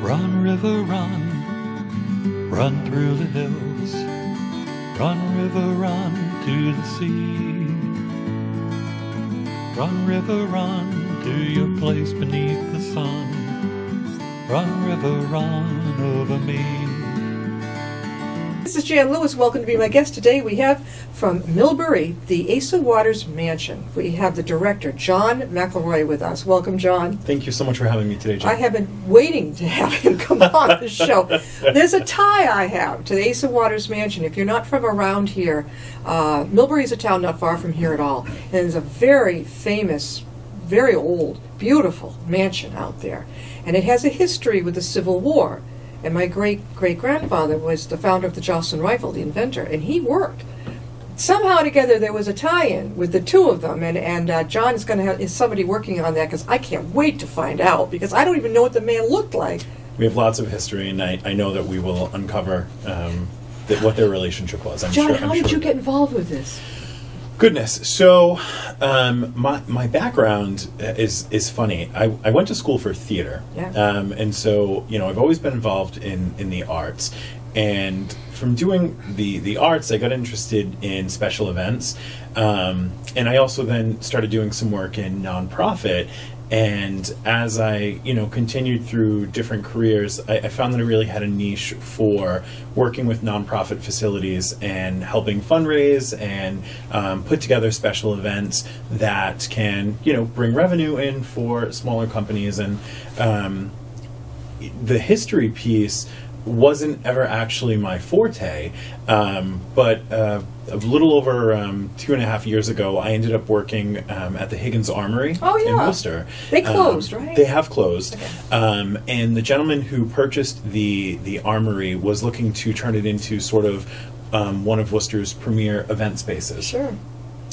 Run, river, run, run through the hills. Run, river, run to the sea. Run, river, run to your place beneath the sun. Run, river, run over me. This is Jan Lewis. Welcome to be my guest today. We have from Millbury, the Asa Waters Mansion. We have the director, John McElroy, with us. Welcome, John. Thank you so much for having me today, Jan. I have been waiting to have him come on the show. There's a tie I have to the Asa Waters Mansion. If you're not from around here, Millbury is a town not far from here at all. And it's a very famous, very old, beautiful mansion out there. And it has a history with the Civil War. And my great-great-grandfather was the founder of the Jocelyn rifle, the inventor, and he worked. Somehow together there was a tie-in with the two of them, and John is somebody working on that, because I can't wait to find out, because I don't even know what the man looked like. We have lots of history, and I know that we will uncover what their relationship was. John, how did you get involved with this? Goodness. So my background is funny. I went to school for theater. Yeah. And so, I've always been involved in the arts. And from doing the arts, I got interested in special events. And I also then started doing some work in nonprofit. And as I, continued through different careers, I found that I really had a niche for working with nonprofit facilities and helping fundraise and put together special events that can, bring revenue in for smaller companies. And the history piece wasn't ever actually my forte, but a little over 2.5 years ago, I ended up working at the Higgins Armory in Worcester. They closed, right? They have closed. Okay. And the gentleman who purchased the armory was looking to turn it into sort of one of Worcester's premier event spaces. Sure.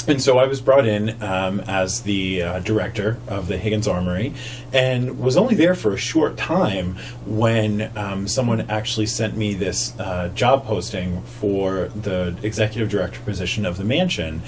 And so I was brought in as the director of the Higgins Armory, and was only there for a short time when someone actually sent me this job posting for the executive director position of the mansion.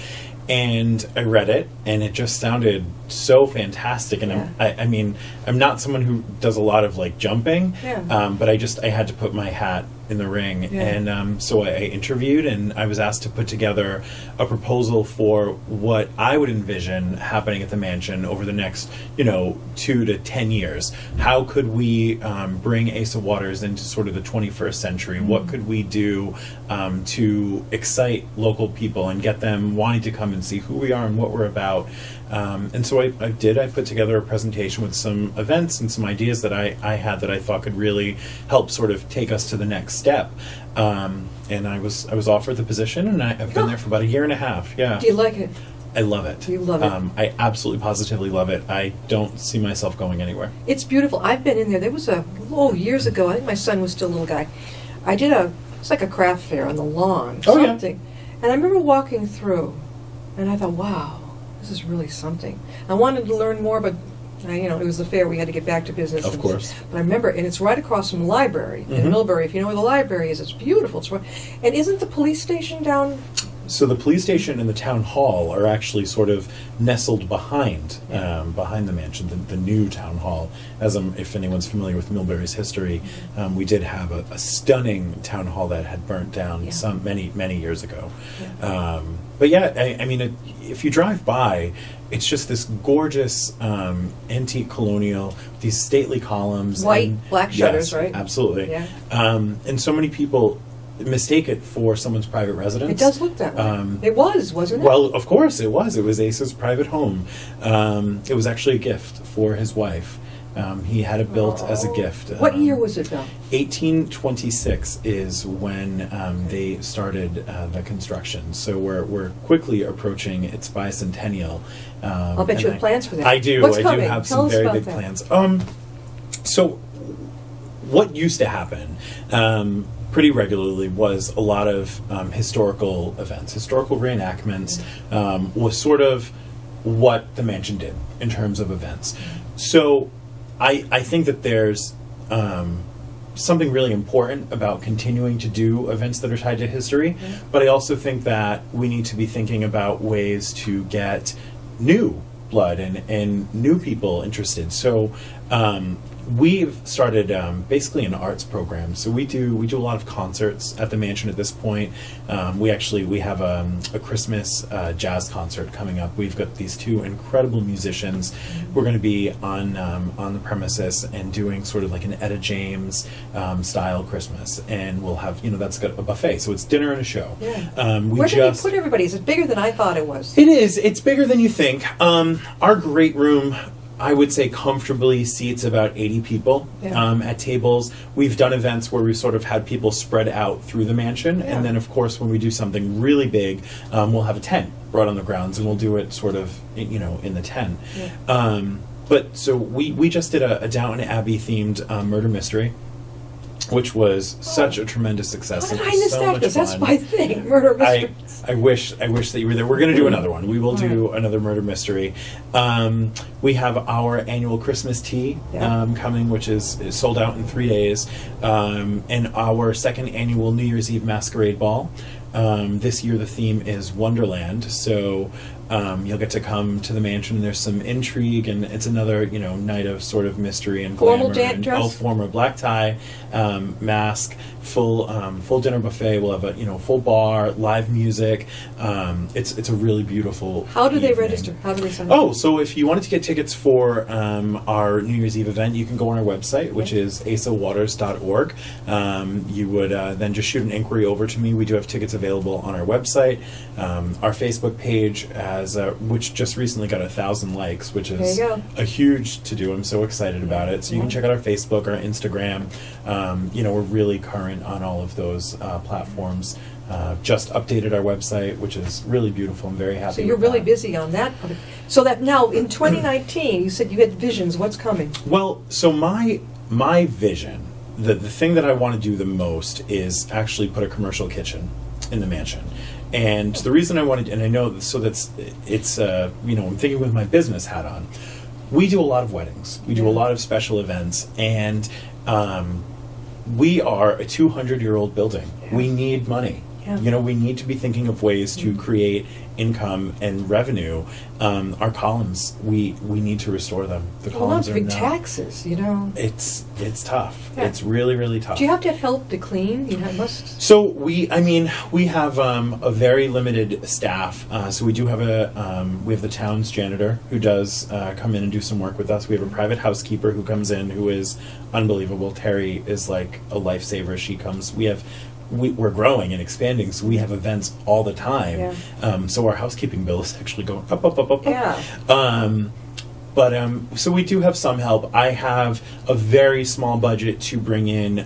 And I read it, and it just sounded so fantastic. And I'm not someone who does a lot of jumping, but I had to put my hat in the ring. Yeah. And so I interviewed, and I was asked to put together a proposal for what I would envision happening at the mansion over the next, 2 to 10 years. How could we bring Asa Waters into sort of the 21st century? Mm-hmm. What could we do to excite local people and get them wanting to come and see who we are and what we're about? And so I put together a presentation with some events and some ideas that I had that I thought could really help sort of take us to the next step. And I was offered the position, and I've been there for about 1.5 years. Yeah. Do you like it? I love it. You love it? I absolutely positively love it. I don't see myself going anywhere. It's beautiful. I've been in there. There was years ago, I think my son was still a little guy. I did it's like a craft fair on the lawn, something. Yeah. And I remember walking through, and I thought, wow, this is really something. I wanted to learn more, but it was the fair. We had to get back to business. Of course. But I remember, and it's right across from the library in Millbury. If you know where the library is, it's beautiful. And isn't the police station down? So the police station and the town hall are actually sort of nestled behind the mansion, the new town hall. If anyone's familiar with Millbury's history, we did have a stunning town hall that had burnt down many years ago. Yeah. But if you drive by, it's just this gorgeous antique colonial, these stately columns. White, black shutters, right? Absolutely. Yeah. And so many people mistake it for someone's private residence. It does look that way. It wasn't it? Well, of course it was. It was Asa's private home. It was actually a gift for his wife. He had it built as a gift. What year was it built? 1826 is when they started the construction. So we're quickly approaching its bicentennial. I'll bet you have plans for that. I do. What's I coming? do have Tell some very about big that. plans. So what used to happen pretty regularly was a lot of historical events. Historical reenactments was sort of what the mansion did in terms of events. So I think that there's something really important about continuing to do events that are tied to history, but I also think that we need to be thinking about ways to get new blood and new people interested. So we've started basically an arts program. So we do a lot of concerts at the mansion at this point. We have a Christmas jazz concert coming up. We've got these two incredible musicians. We're going to be on the premises and doing sort of like an Etta James style Christmas, and we'll have that's got a buffet. So it's dinner and a show. Yeah. Where do they put everybody? Is it bigger than I thought it was? It is. It's bigger than you think. Our great room, I would say, comfortably seats about 80 people at tables. We've done events where we've sort of had people spread out through the mansion, and then, of course, when we do something really big, we'll have a tent brought on the grounds, and we'll do it sort of, in the tent. Yeah. But so we just did a Downton Abbey themed murder mystery, which was such a tremendous success. How did I miss that? Because that's my thing, murder mystery. I wish that you were there. We're going to do another one. We will do another murder mystery. We have our annual Christmas tea coming, which is sold out in 3 days, and our second annual New Year's Eve masquerade ball. This year the theme is Wonderland, so you'll get to come to the mansion. There's some intrigue, and it's another night of sort of mystery and glamour. Formal dress? Formal black tie, mask, full dinner buffet. We'll have a full bar, live music. It's a really beautiful. How do they evening. register? How do they sign up? Oh, so if you wanted to get tickets for our New Year's Eve event, you can go on our website, which is asawaters.org. You would then just shoot an inquiry over to me. We do have tickets available on our website. Our Facebook page which just recently got 1,000 likes, which is a huge to-do. I'm so excited about it. So you can check out our Facebook, our Instagram. We're really current on all of those platforms. Just updated our website, which is really beautiful. I'm very happy. So you're really busy on that. So that now in 2019, you said you had visions. What's coming? Well, so my vision, the thing that I want to do the most is actually put a commercial kitchen in the mansion. And the reason I wanted, and I know, so I'm thinking with my business hat on. We do a lot of weddings. We do a lot of special events, and we are a 200-year-old building. Yeah. We need money. Yeah. We need to be thinking of ways to create income and revenue. Our columns, we need to restore them. The columns are big taxes, It's tough. Yeah. It's really, really tough. Do you have to have help to clean? Must. So we have a very limited staff. So we do have we have the town's janitor who does come in and do some work with us. We have a private housekeeper who comes in who is unbelievable. Terry is like a lifesaver. She comes. We're growing and expanding, so we have events all the time. Yeah. So our housekeeping bill is actually going up. Yeah. So we do have some help. I have a very small budget to bring in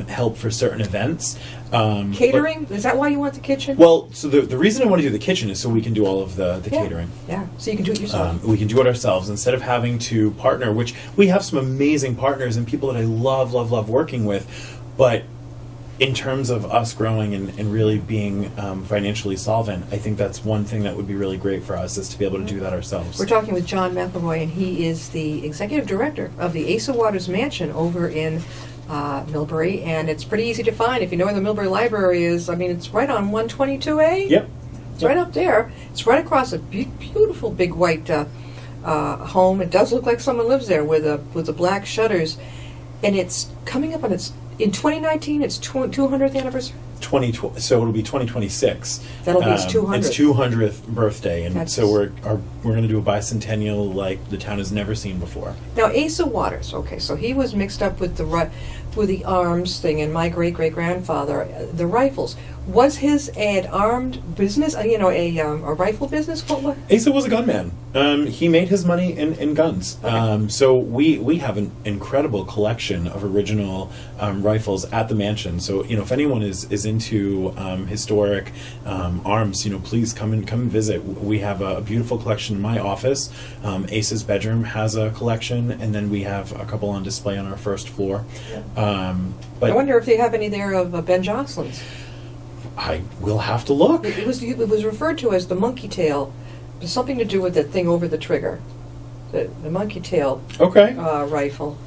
help for certain events. Catering? Is that why you want the kitchen? Well, so the reason I want to do the kitchen is so we can do all of the catering. Yeah, so you can do it yourself. We can do it ourselves instead of having to partner, which we have some amazing partners and people that I love working with, but in terms of us growing and really being financially solvent, I think that's one thing that would be really great for us is to be able to do that ourselves. We're talking with John McElroy, and he is the executive director of the Asa Waters Mansion over in Millbury, and it's pretty easy to find if you know where the Millbury Library is. I mean, it's right on 122A. Yep. It's right up there. It's right across a beautiful big white home. It does look like someone lives there with the black shutters, and it's coming up on its. In 2019, it's 200th anniversary? So it'll be 2026. That'll be its 200th. Its 200th birthday, and so we're going to do a bicentennial like the town has never seen before. Now, Asa Waters, okay, so he was mixed up with the arms thing, and my great-great-grandfather, the rifles. Was his an armed business, a rifle business? What? Asa was a gunman. He made his money in guns. Okay. So we have an incredible collection of original rifles at the mansion. So if anyone is into historic arms, please come and visit. We have a beautiful collection in my office. Asa's bedroom has a collection, and then we have a couple on display on our first floor. Yeah. But I wonder if they have any there of Ben Jocelyn's. I will have to look. It was referred to as the monkey tail. There's something to do with that thing over the trigger, the monkey tail rifle.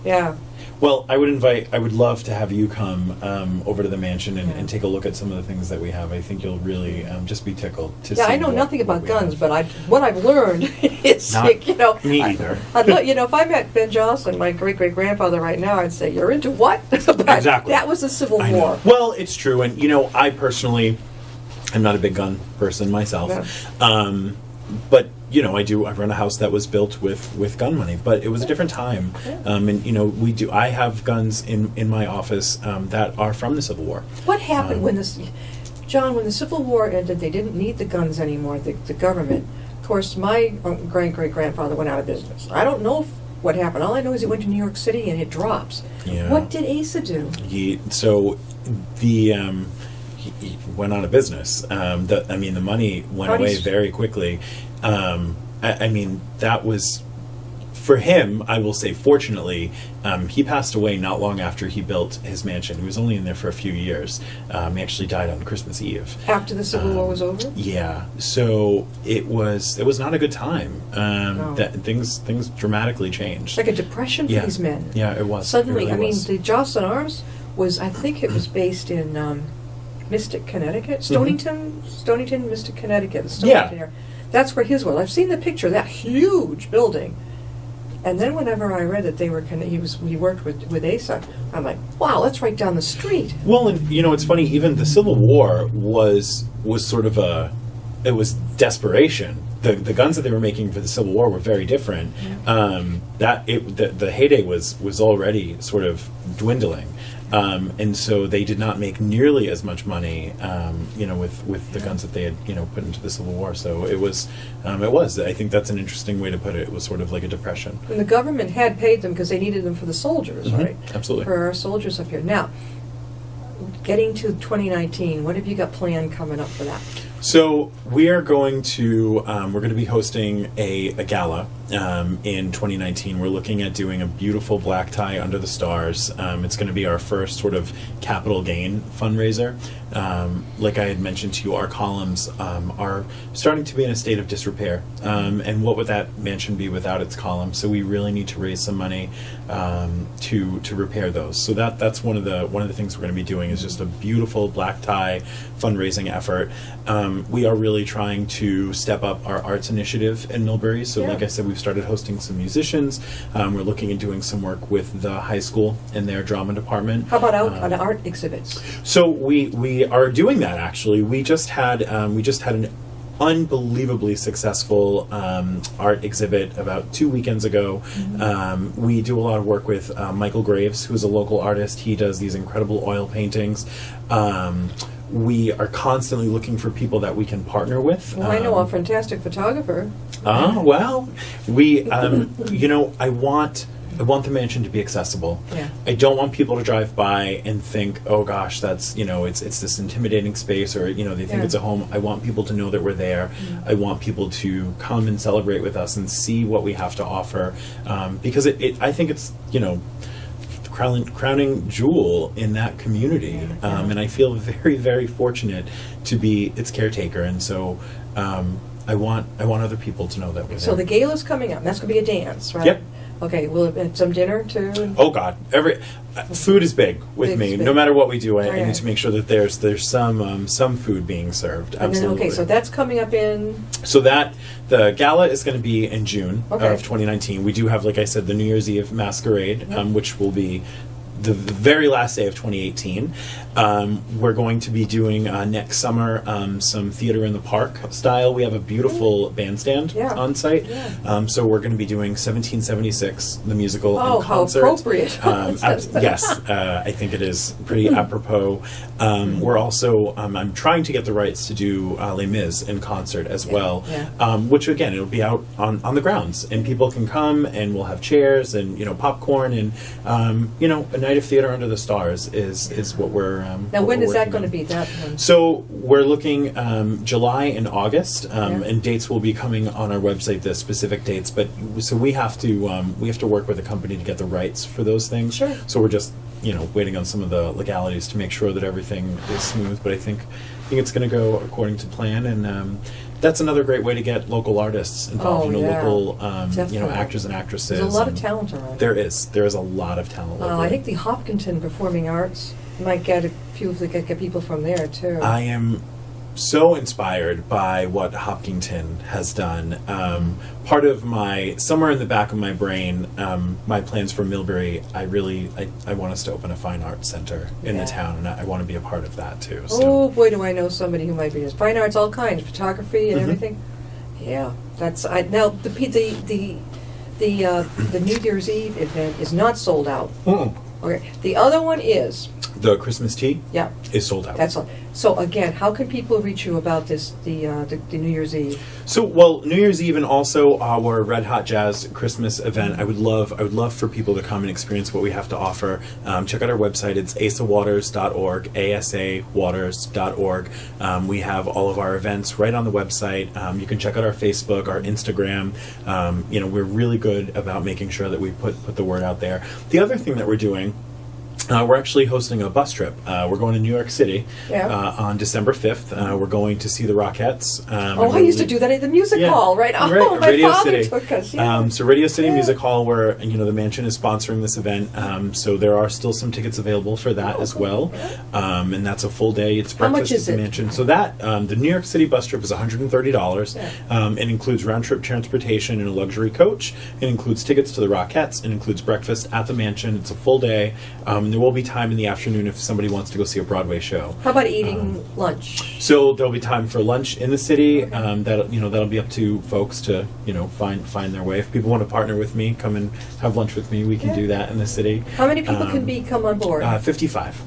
Yeah. Well, I would love to have you come over to the mansion and take a look at some of the things that we have. I think you'll really just be tickled to see. Yeah, I know nothing about guns, but what I've learned is, Not me I, either. if I met Ben Johnson, my great-great-grandfather right now, I'd say, you're into what? But Exactly. that was the Civil I War. know. Well, it's true, and I personally, I'm not a big gun person myself. Yeah. But I run a house that was built with gun money, but it was a different time. Yeah. And I have guns in my office that are from the Civil War. What happened when the Civil War ended? They didn't need the guns anymore, the government. Of course, my great-great-grandfather went out of business. I don't know what happened. All I know is he went to New York City and it drops. Yeah. What did Asa do? He went out of business. The money went away very quickly. That was, for him, I will say, fortunately, he passed away not long after he built his mansion. He was only in there for a few years. He actually died on Christmas Eve. After the Civil War was over? Yeah. So it was not a good time. No. That things dramatically changed. Like a depression for these men. Yeah, it was. Suddenly, it really was. the Jocelyn Arms I think it was based in Mystic, Connecticut. Stonington, Mystic, Connecticut. Stonington area. That's where his was. I've seen the picture of that huge building. And then whenever I read that he worked with Asa, I'm like, wow, that's right down the street. Well, and it's funny. Even the Civil War was sort of it was desperation. The guns that they were making for the Civil War were very different. Yeah. The heyday was already sort of dwindling. And so they did not make nearly as much money, with the guns that they had, put into the Civil War. So it was, I think that's an interesting way to put it. It was sort of like a depression. And the government had paid them because they needed them for the soldiers, right? Absolutely. For our soldiers up here. Now, getting to 2019, what have you got planned coming up for that? So we are going to be hosting a gala in 2019. We're looking at doing a beautiful black tie under the stars. It's going to be our first sort of capital gain fundraiser. Like I had mentioned to you, our columns are starting to be in a state of disrepair. And what would that mansion be without its columns? So we really need to raise some money to repair those. So that's one of the things we're going to be doing is just a beautiful black tie fundraising effort. We are really trying to step up our arts initiative in Millbury. So like I said, we've started hosting some musicians. We're looking at doing some work with the high school and their drama department. How about on art exhibits? So we are doing that actually. We just had an unbelievably successful art exhibit about 2 weekends ago. Mm-hmm. We do a lot of work with Michael Graves, who's a local artist. He does these incredible oil paintings. We are constantly looking for people that we can partner with. Well, I know a fantastic photographer. Well, we, I want the mansion to be accessible. Yeah. I don't want people to drive by and think, oh gosh, that's, it's this intimidating space, or, they think it's a home. I want people to know that we're there. Mm-hmm. I want people to come and celebrate with us and see what we have to offer. Because I think it's, crowning jewel in that community. And I feel very, very fortunate to be its caretaker. And so I want other people to know that we're there. So the gala's coming up. That's going to be a dance, right? Yep. Okay, will it be some dinner too? Oh God, food is big with me. No matter what we do, I need to make sure that there's some food being served. Absolutely. Okay, so that's coming up in. So the gala is going to be in June of 2019. We do have, like I said, the New Year's Eve masquerade, which will be the very last day of 2018. We're going to be doing next summer some theater in the park style. We have a beautiful bandstand on site. Yeah. So we're going to be doing 1776, the musical, in concert. How appropriate. Yes, I think it is pretty apropos. We're also, I'm trying to get the rights to do Les Mis in concert as well, which again, it'll be out on the grounds, and people can come, and we'll have chairs and popcorn, and a night of theater under the stars is what we're now. When is that going to be? That one? So we're looking July and August, and dates will be coming on our website. The specific dates, but so we have to work with a company to get the rights for those things. Sure. So we're just waiting on some of the legalities to make sure that everything is smooth. But I think it's going to go according to plan, and that's another great way to get local artists involved. Oh, yeah. Local Definitely. actors and actresses. There's a lot of and talent around. There is a lot of talent. I locally. think the Hopkinton Performing Arts might get a few of the get people from there too. I am so inspired by what Hopkinton has done. Part of somewhere in the back of my brain, my plans for Millbury, I want us to open a fine arts center in the town, and I want to be a part of that too. So. Oh boy, do I know somebody who might be in fine arts, all kinds, photography and Mhm. everything. Yeah, that's now the New Year's Eve event is not sold out. Mm-mm. Okay, the other one is. The Christmas tea Yeah, is sold out. that's all. So again, how can people reach you about this? The New Year's Eve. So, well, New Year's Eve and also our Red Hot Jazz Christmas event. I would love for people to come and experience what we have to offer. Check out our website. It's asawaters.org, asawaters.org. We have all of our events right on the website. You can check out our Facebook, our Instagram. We're really good about making sure that we put the word out there. The other thing that we're doing. We're actually hosting a bus trip. We're going to New York City on December 5th. We're going to see the Rockettes. I used to do that at the music hall, right? Oh, right, my Radio father City. took us. Yeah. So Radio City Music Hall, where the Mansion is sponsoring this event. So there are still some tickets available for that as well. And that's a full day. It's How breakfast much is at it? the Mansion. So that the New York City bus trip is $130. It includes round trip transportation and a luxury coach. It includes tickets to the Rockettes. It includes breakfast at the Mansion. It's a full day. There will be time in the afternoon if somebody wants to go see a Broadway show. How about eating lunch? So there'll be time for lunch in the city. That'll be up to folks to find their way. If people want to partner with me, come and have lunch with me. We can do that in the city. How many people can come on board? 55.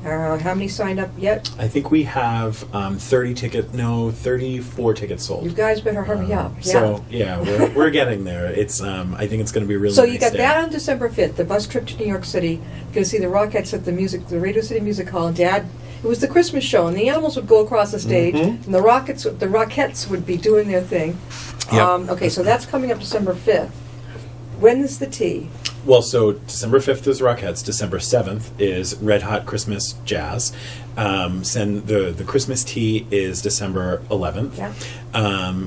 How many signed up yet? I think we have 34 tickets sold. You guys better hurry up. Yeah. So we're getting there. It's I think it's going to be a really. So nice you got day. that on December 5th, the bus trip to New York City. You're going to see the Rockettes at the Radio City Music Hall. And Dad, it was the Christmas show, and the animals would go across the stage, Mhm. and the Rockettes would be doing their thing. Yep. Okay, so that's coming up December 5th. When is the tea? Well, so December 5th is Rockettes. December 7th is Red Hot Christmas Jazz. The Christmas tea is December 11th. Yeah.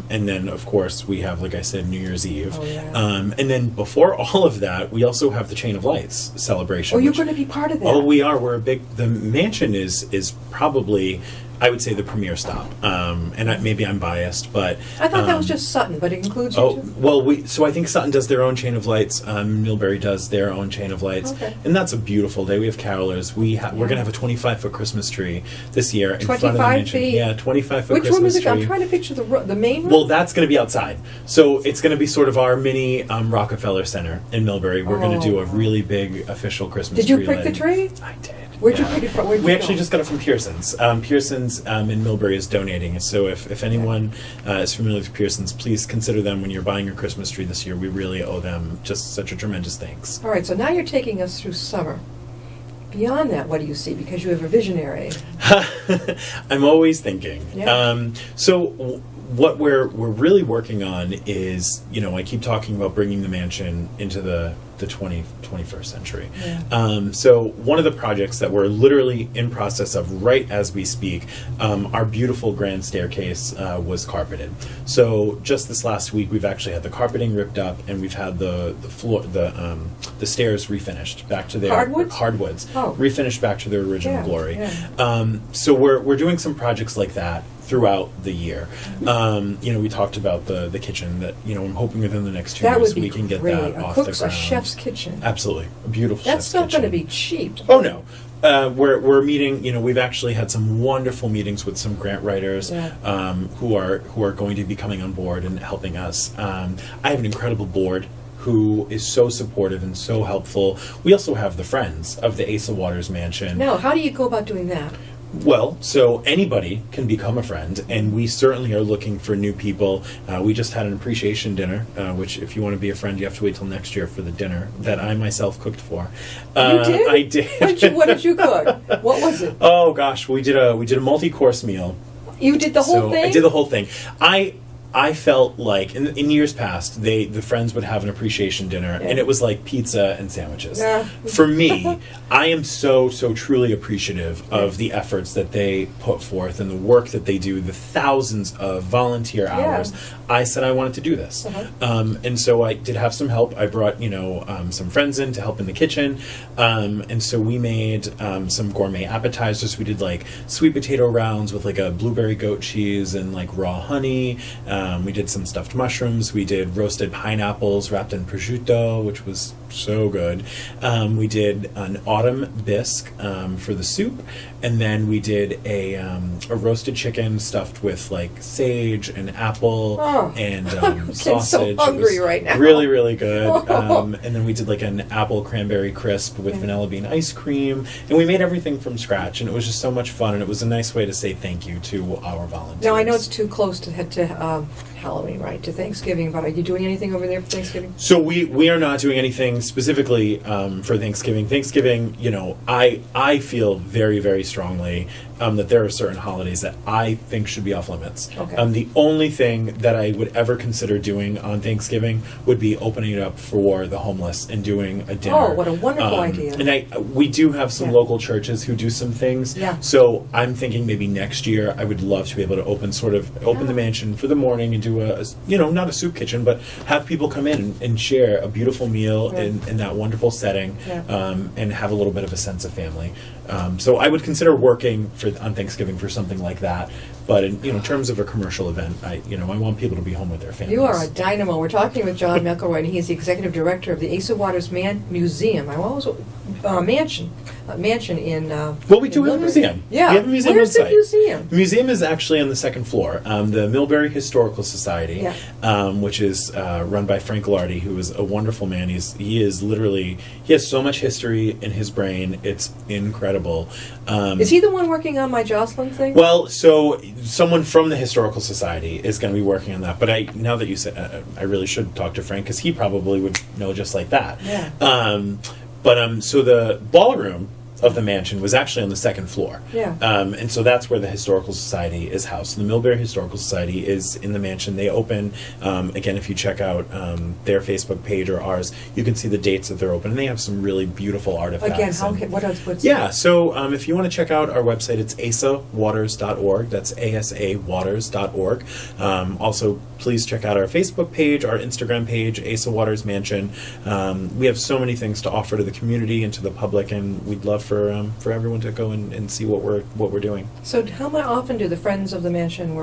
And then, of course, we have, like I said, New Year's Eve. Oh, yeah. And then before all of that, we also have the Chain of Lights celebration. Oh, you're which- going to be part of that. Oh, we are. We're a big. The Mansion is probably, I would say, the premier stop. Maybe I'm biased, but I thought that was just Sutton, but it includes you Oh too? well, so I think Sutton does their own Chain of Lights. Millbury does their own Chain of Lights, Okay. and that's a beautiful day. We have carolers. We're going to have a 25-foot Christmas tree this year in front of the 25 Mansion. feet? Yeah, 25-foot Which room Christmas is it? tree. I'm trying to picture the main room. Well, that's going to be outside. So it's going to be sort of our mini Rockefeller Center in Millbury. We're going to do a really big official Christmas Did you tree pick the lighting. tree? I did. Where'd you yeah. pick it from? Where'd We you actually go? just got it from Pearson's. Pearson's in Millbury is donating. So if anyone is familiar with Pearson's, please consider them when you're buying your Christmas tree this year. We really owe them just such a tremendous thanks. All right, so now you're taking us through summer. Beyond that, what do you see? Because you have a visionary. I'm always thinking. Yeah. What we're really working on is, I keep talking about bringing the Mansion into the 21st century. Yeah. So one of the projects that we're literally in process of right as we speak, our beautiful grand staircase was carpeted. So just this last week, we've actually had the carpeting ripped up, and we've had the floor, the stairs refinished back to their hardwoods, Oh. refinished back to their original glory. Yeah. So we're doing some projects like that throughout the year. We talked about the kitchen that I'm hoping within the next 2 That years would be we can get great. that off the ground. A chef's kitchen. Absolutely, a beautiful. That's chef's not going to kitchen. be cheap. Oh no. We're meeting. We've actually had some wonderful meetings with some grant writers who are going to be coming on board and helping us. I have an incredible board who is so supportive and so helpful. We also have the friends of the Asa Waters Mansion. Now, how do you go about doing that? Well, so anybody can become a friend, and we certainly are looking for new people. We just had an appreciation dinner, which if you want to be a friend, you have to wait till next year for the dinner that I myself cooked for. You did? I did. What did you cook? What was it? Oh gosh, we did a multi-course meal. You did the whole So thing? I did the whole thing. I felt like in years past, the friends would have an appreciation dinner, and it was like pizza and sandwiches. Yeah. For me, I am so truly appreciative of the efforts that they put forth and the work that they do, the thousands of volunteer hours. I said I wanted to do this, and so I did have some help. I brought some friends in to help in the kitchen, and so we made some gourmet appetizers. We did like sweet potato rounds with like a blueberry goat cheese and like raw honey. We did some stuffed mushrooms. We did roasted pineapples wrapped in prosciutto, which was so good. We did an autumn bisque for the soup, and then we did a roasted chicken stuffed with like sage and apple and sausage. I'm so hungry right now. Really, really good. And then we did like an apple cranberry crisp with vanilla bean ice cream, and we made everything from scratch, and it was just so much fun, and it was a nice way to say thank you to our volunteers. Now, I know it's too close to Halloween, right, to Thanksgiving, but are you doing anything over there for Thanksgiving? So we are not doing anything specifically for Thanksgiving. Thanksgiving, I feel very, very strongly that there are certain holidays that I think should be off limits. Okay. The only thing that I would ever consider doing on Thanksgiving would be opening it up for the homeless and doing a dinner. Oh, what a wonderful idea. And we do have some local churches who do some things. Yeah. So I'm thinking maybe next year I would love to be able to open the mansion for the morning and do not a soup kitchen, but have people come in and share a beautiful meal in that wonderful setting, and have a little bit of a sense of family. So I would consider working on Thanksgiving for something like that. But in terms of a commercial event, I want people to be home with their families. You are a dynamo. We're talking with John McElroy, and he's the executive director of the Asa Waters Museum. I always mansion in. Well, we do have a museum. Yeah, we have a museum where's inside. the museum? The museum is actually on the second floor. The Millbury Historical Society, which is run by Frank Lardy, who is a wonderful man. He has so much history in his brain. It's incredible. Is he the one working on my Jocelyn thing? Well, so someone from the Historical Society is going to be working on that. But now that you said, I really should talk to Frank, because he probably would know just like that. Yeah. So the ballroom of the mansion was actually on the second floor. Yeah. And so that's where the Historical Society is housed. And the Millbury Historical Society is in the mansion. They open, again, if you check out their Facebook page or ours, you can see the dates that they're open. And they have some really beautiful artifacts. Again, what's Yeah, so if you want to check out our website, it's asawaters.org. That's asawaters.org. Also, please check out our Facebook page, our Instagram page, Asa Waters Mansion. We have so many things to offer to the community and to the public, and we'd love for everyone to go and see what we're doing. So how often do the Friends of the Mansion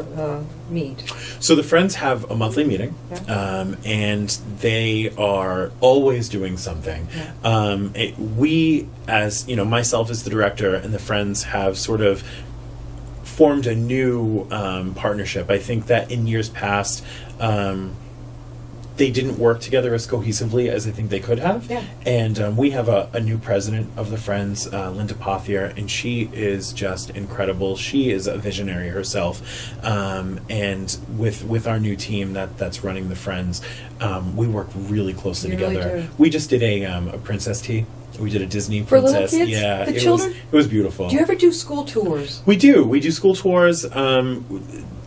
meet? So the Friends have a monthly meeting, and they are always doing something. Yeah. We, as myself as the director, and the Friends have sort of formed a new partnership. I think that in years past, they didn't work together as cohesively as I think they could have. Yeah. And we have a new president of the Friends, Linda Pothier, and she is just incredible. She is a visionary herself. And with our new team that's running the Friends, we work really closely together. Really do. We just did a princess tea. We did a Disney For princess. little kids? Yeah, The children? It was beautiful. Do you ever do school tours? We do. We do school tours.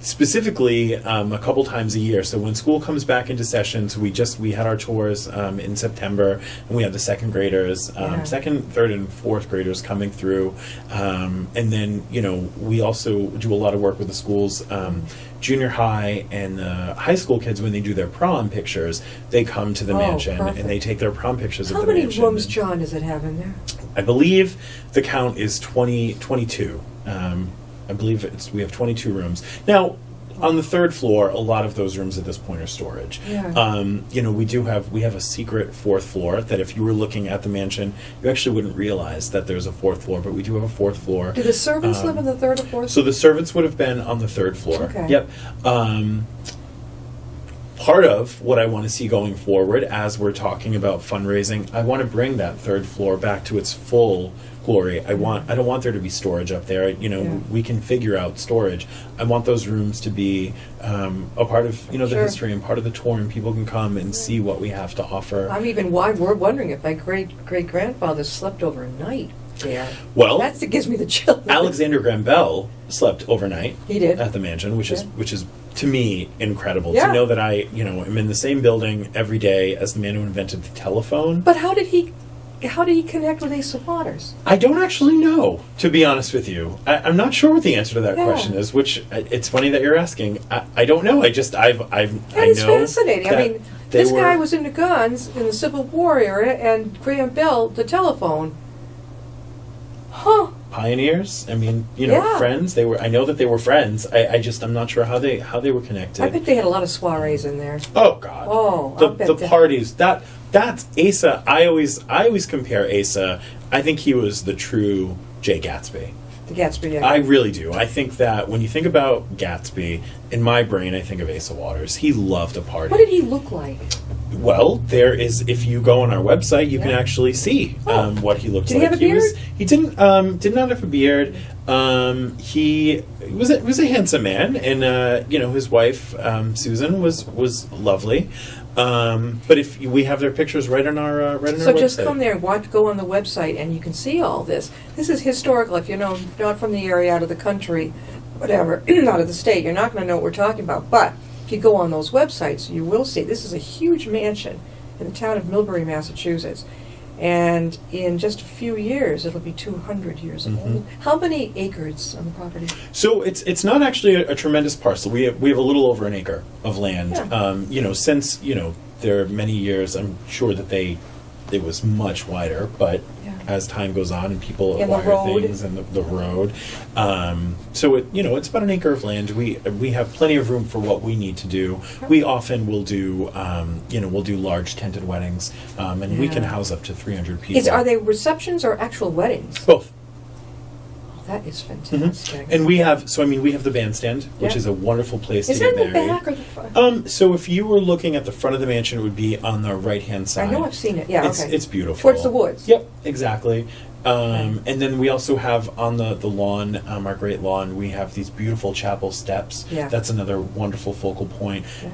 Specifically a couple times a year. So when school comes back into sessions, we had our tours in September, and we had the second graders, second, third, and fourth graders coming through, and then we also do a lot of work with the schools. Junior high and high school kids, when they do their prom pictures, they come to the mansion and they take their prom pictures of the mansion. How many rooms, John, does it have in there? I believe the count is 22. I believe we have 22 rooms. Now, on the third floor, a lot of those rooms at this point are storage. Yeah. We have a secret fourth floor that if you were looking at the mansion, you actually wouldn't realize that there's a fourth floor, but we do have a fourth floor. Do the servants live on the third or fourth? So the servants would have been on the third floor. Okay. Yep. Part of what I want to see going forward, as we're talking about fundraising, I want to bring that third floor back to its full glory. I don't want there to be storage up there. We can figure out storage. I want those rooms to be a part of the history and part of the tour, and people can come and see what we have to offer. We're wondering if my great grandfather slept overnight there. Well, that gives me the chill. Alexander Graham Bell slept overnight. He did at the mansion, which is to me, incredible Yeah. to know that I, am in the same building every day as the man who invented the telephone. But how did he connect with Asa Waters? I don't actually know, to be honest with you. I'm not sure what the answer to that Yeah. question is. Which it's funny that you're asking. I don't know. That is fascinating. I mean, this guy were- was into guns in the Civil War era, and Graham Bell, the telephone. Huh. pioneers. I mean, Yeah. friends. They were. I know that they were friends. I'm not sure how they were connected. I bet they had a lot of soirees in there. Oh God. Oh, I'll bet the that. parties. That's Asa. I always compare Asa. I think he was the true Jay Gatsby. The Gatsby. Yeah. I really do. I think that when you think about Gatsby, in my brain, I think of Asa Waters. He loved a party. What did he look like? Well, there is. If you go on our website, you can Yeah. actually see what he looks Did he like. have a beard? He didn't. Did not have a beard. He was a handsome man, and his wife Susan was lovely. But if we have their pictures right on our website. So just come there and go on the website, and you can see all this. This is historical. If you're not from the area, out of the country, whatever, out of the state, you're not going to know what we're talking about. But if you go on those websites, you will see. This is a huge mansion in the town of Millbury, Massachusetts. And in just a few years, it'll be 200 years old. How many acres on the property? So it's not actually a tremendous parcel. We have a little over an acre of land. Yeah. Since there are many years, I'm sure that it was much wider, but Yeah. as time goes on and people And the acquire road. things and the road, so it's about an acre of land. We have plenty of room for what we need to do. We often will do we'll do large tented weddings, and we can Yeah. house up to 300 people. Are they receptions or actual weddings? Both. That is fantastic. And we have the bandstand, which Yeah. is a wonderful place Is to that get in the married. back or the front? So if you were looking at the front of the mansion, it would be on the right-hand side. I know I've seen it. Yeah, It's, okay. it's beautiful. Towards the woods. Yep, exactly. Okay. And then we also have on the lawn, our great lawn, we have these beautiful chapel steps. Yeah. That's another wonderful focal point. Yeah.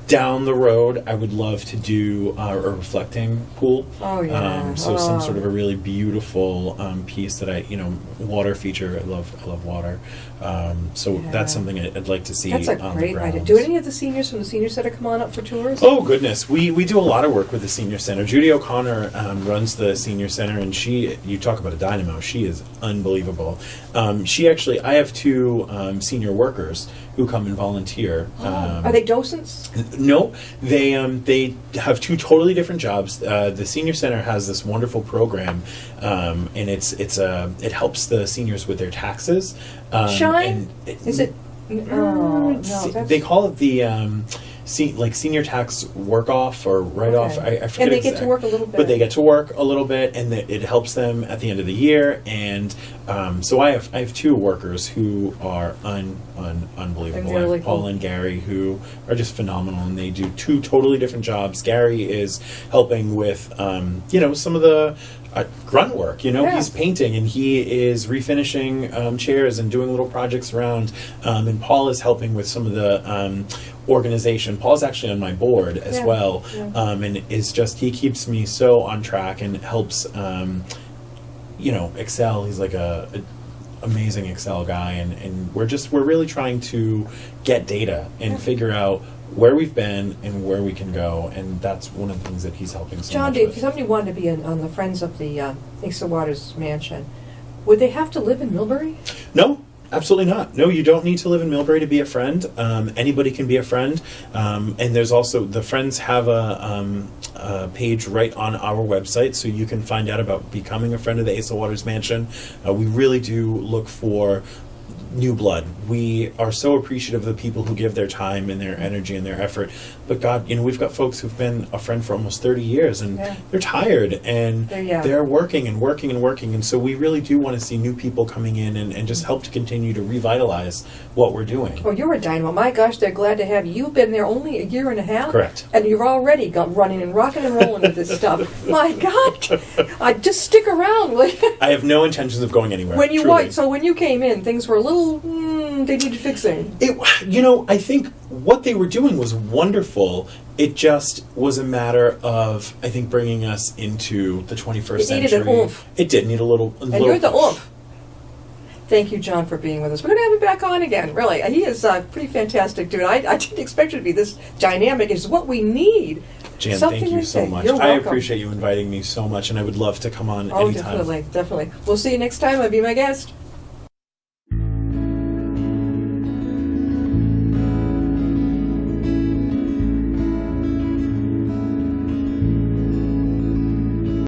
Down the road, I would love to do a reflecting pool. Oh, yeah. So some sort of a really beautiful piece that water feature. I love water. So Yeah. that's something I'd like to see That's a on the great grounds. idea. Do any of the seniors from the senior center come on up for tours? Oh goodness, we do a lot of work with the senior center. Judy O'Connor runs the senior center, and you talk about a dynamo. She is unbelievable. I have two senior workers who come and volunteer. Are they docents? No, they have two totally different jobs. The senior center has this wonderful program, and it helps the seniors with their taxes. Shine? Is it? Oh, no. That's, They call it the senior tax work off or write off. Okay. I forget. And they get to work a little bit. but they get to work a little bit, and it helps them at the end of the year. And so I have two workers who are unbelievable. They're I really have Paul cool. and Gary, who are just phenomenal, and they do two totally different jobs. Gary is helping with some of the grunt work. Yeah. He's painting and he is refinishing chairs and doing little projects around. And Paul is helping with some of the organization. Paul's actually on my board as Yeah. well, Yeah. and he keeps me so on track and helps. Excel. He's like a amazing Excel guy, and we're really trying to get data and figure out where we've been and where we can go, and that's one of the things that he's helping so John, much if with. somebody wanted to be on the Friends of the Asa Waters mansion, would they have to live in Millbury? No, absolutely not. No, you don't need to live in Millbury to be a friend. Anybody can be a friend. And there's also, the Friends have a page right on our website, so you can find out about becoming a friend of the Asa Waters Mansion. We really do look for new blood. We are so appreciative of the people who give their time and their energy and their effort. But God, we've got folks who've been a friend for almost 30 years, and Yeah. they're tired, and Yeah. they're working and working and working. And so we really do want to see new people coming in and just help to continue to revitalize what we're doing. Oh, you're a dynamo. My gosh, they're glad to have you. You've been there only a year and a half. Correct. And you've already got running and rocking and rolling with this stuff. My God. Just stick around. will you? I have no intentions of going anywhere. When you truly. so when you came in, things were a little, they needed fixing. I think what they were doing was wonderful. It just was a matter of, I think, bringing us into the 21st It century. needed an oomph. It did need a little. And you're the push. oomph. Thank you, John, for being with us. We're going to have him back on again, really. He is a pretty fantastic dude. I didn't expect you to be this dynamic. It's what we need. Jan, Something thank you like so that. much. You're I welcome. appreciate you inviting me so much, and I would love to come on Oh, anytime. definitely. We'll see you next time. I'll be my guest.